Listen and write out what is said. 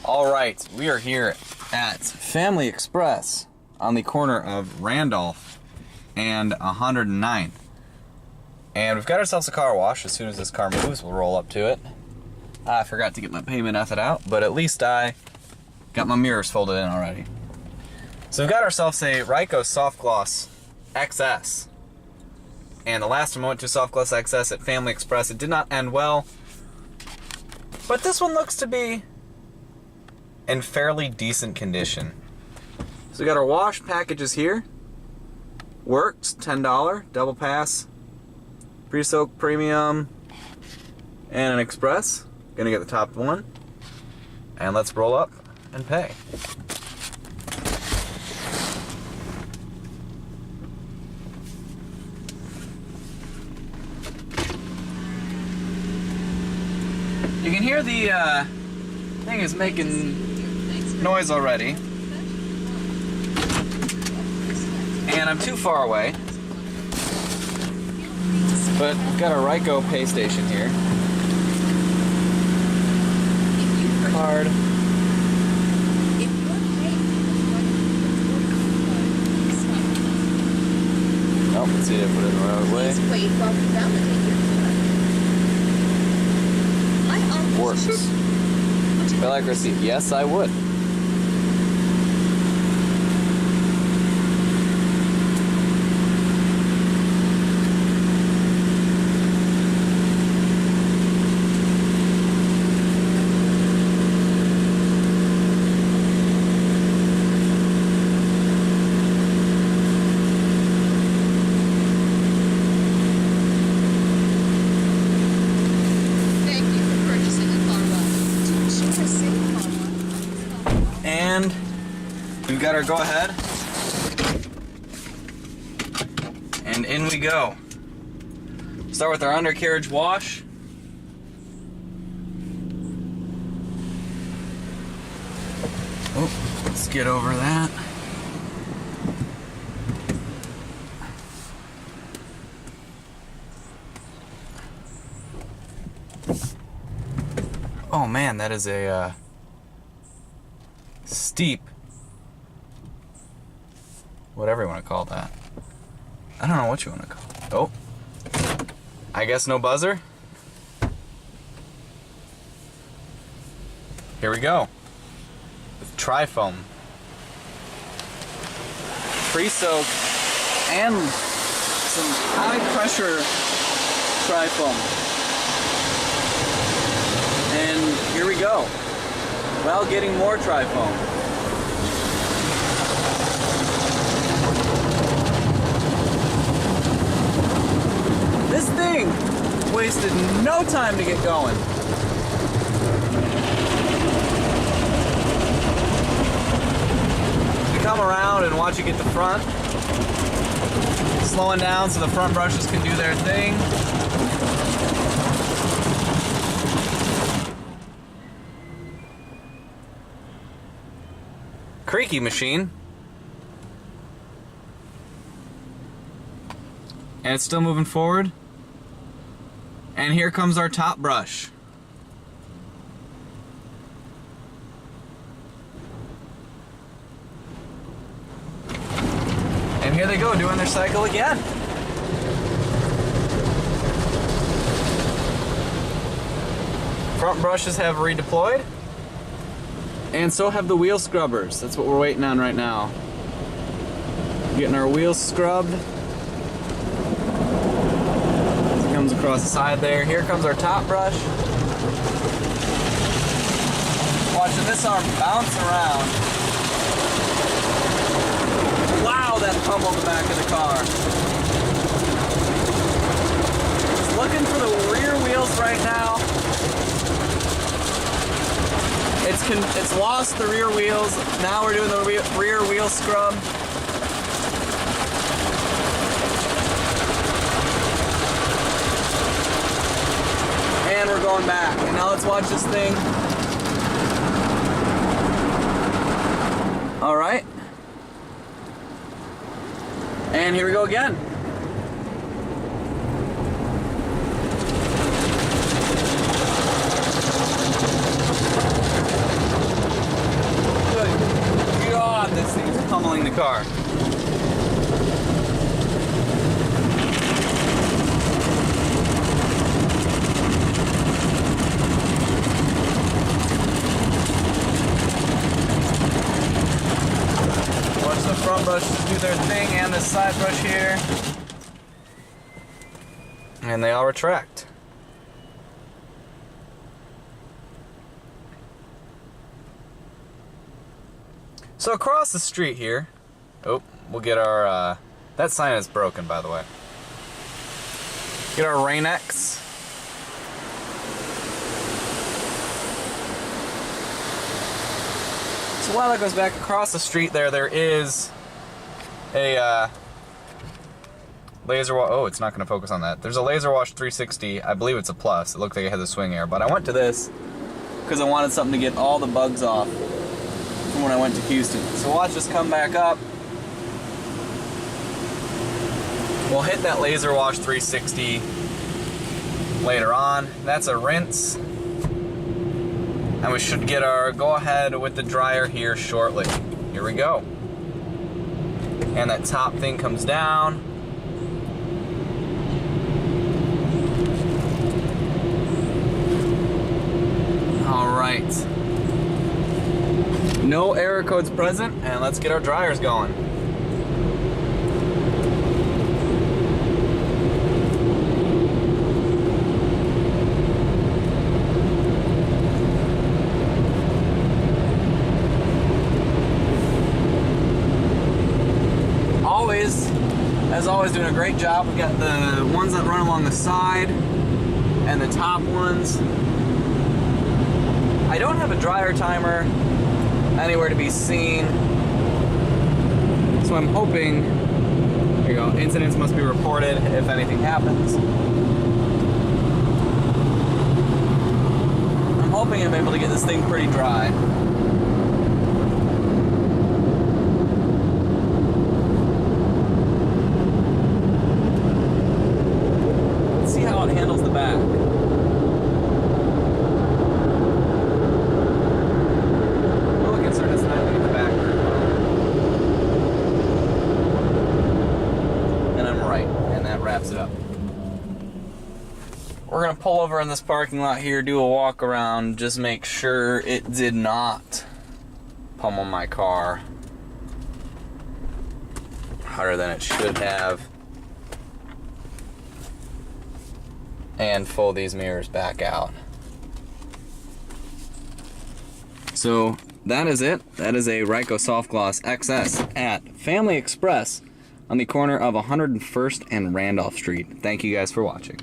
All right, we are here at Family Express on the corner of Randolph and 109th. And we've got ourselves a car wash. As soon as this car moves, we'll roll up to it. I forgot to get my payment method out, but at least I got my mirrors folded in already. So we've got ourselves a Ryko SoftGloss XS. And the last time I went to SoftGloss XS at Family Express, it did not end well. But this one looks to be in fairly decent condition. So we got our wash packages here. Works, $10, double pass, pre-soak premium, and an express. Gonna get the top one. And let's roll up and pay. You can hear the thing is making noise already. And I'm too far away. But we've got a Ryko pay station here. Card. Oh, let's see if I put it in the right way. Wait while we validate your card. Works. Would you like receipt? Yes, I would. And we've got our go ahead. And in we go. Start with our undercarriage wash. Oh, let's get over that. Oh man, that is a steep, whatever you want to call that. I don't know what you want to call it. Oh, I guess no buzzer. Here we go with tri-foam, pre-soak, and some high pressure tri-foam. And here we go. Well, getting more tri-foam. This thing wasted no time to get going. You come around and watch it get to front. Slowing down so the front brushes can do their thing. Creaky machine. And it's still moving forward. And here comes our top brush. And here they go, doing their cycle again. Front brushes have redeployed. And so have the wheel scrubbers. That's what we're waiting on right now. Getting our wheels scrubbed. It comes across the side there. Here comes our top brush. Watching this arm bounce around. Wow, that pummeled the back of the car. Just looking for the rear wheels right now. It's lost the rear wheels. Now we're doing the rear wheel scrub. And we're going back. And now let's watch this thing. All right. And here we go again. the car. Watch the front brushes do their thing and this side brush here. And they all retract. So across the street here, oh, we'll get our, that sign is broken, by the way. Get our Rain-X. So while that goes back across the street there is a laser wash. Oh, it's not going to focus on that. There's a laser wash 360. I believe it's a plus. It looked like it had the swing air, but I went to this because I wanted something to get all the bugs off from when I went to Houston. So watch this come back up. We'll hit that laser wash 360 later on. That's a rinse. And we should get our go ahead with the dryer here shortly. Here we go. And that top thing comes down. All right. No error codes present, and let's get our dryers going. As always, doing a great job. We've got the ones that run along the side and the top ones. I don't have a dryer timer anywhere to be seen, so I'm hoping, here you go, incidents must be reported if anything happens. I'm hoping I'm able to get this thing pretty dry. Let's see how it handles the back. It up. We're gonna pull over in this parking lot here, do a walk around, just make sure it did not pummel my car harder than it should have, and fold these mirrors back out. So that is it. That is a Ryko SoftGloss XS at Family Express on the corner of 101st and Randolph Street. Thank you guys for watching.